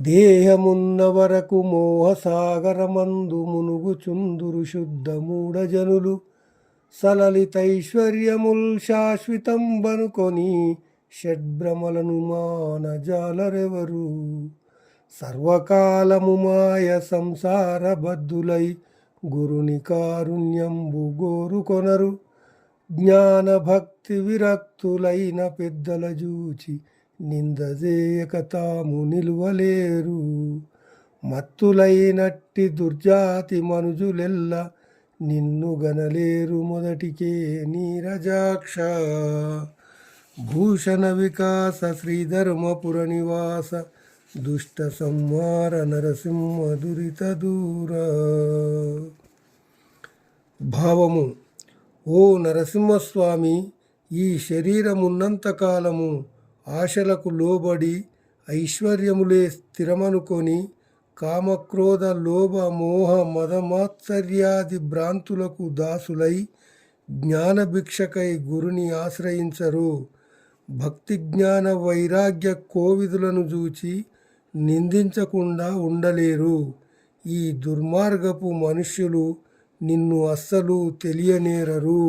దేహమున్న వరకు మోహసాగరమందు మునుగుచుందురు శుద్ధ మూఢజనులు సలలితైశ్వర్యముల్ శాశ్వతం బనుకొని షడ్భ్రమలను మానజాలరెవరు. సర్వకాలము మాయ సంసార బద్ధులై గురుని కారుణ్యంబు గోరుకొనరు. జ్ఞాన భక్తి విరక్తులైన పెద్దల జూచి నిందజేయక తాము నిలువలేరు. మత్తులైనట్టి దుర్జాతి మనుజులెల్ల నిన్ను గనలేరు మొదటికే నీరజాక్ష. భూషణ వికాస శ్రీధర్మపుర నివాస దుష్ట సంహార నరసింహ దురిత దూర. భావము: ఓ నరసింహస్వామి, ఈ శరీరమున్నంతకాలము ఆశలకు లోబడి ఐశ్వర్యములే స్థిరమనుకొని కామక్రోధ లోభ మోహ మదమాత్సర్యాది భ్రాంతులకు దాసులై జ్ఞానభిక్షకై గురుని ఆశ్రయించరు. భక్తి జ్ఞాన వైరాగ్య కోవిదులను చూచి నిందించకుండా ఉండలేరు. ఈ దుర్మార్గపు మనుష్యులు నిన్ను అస్సలు తెలియనేరరు.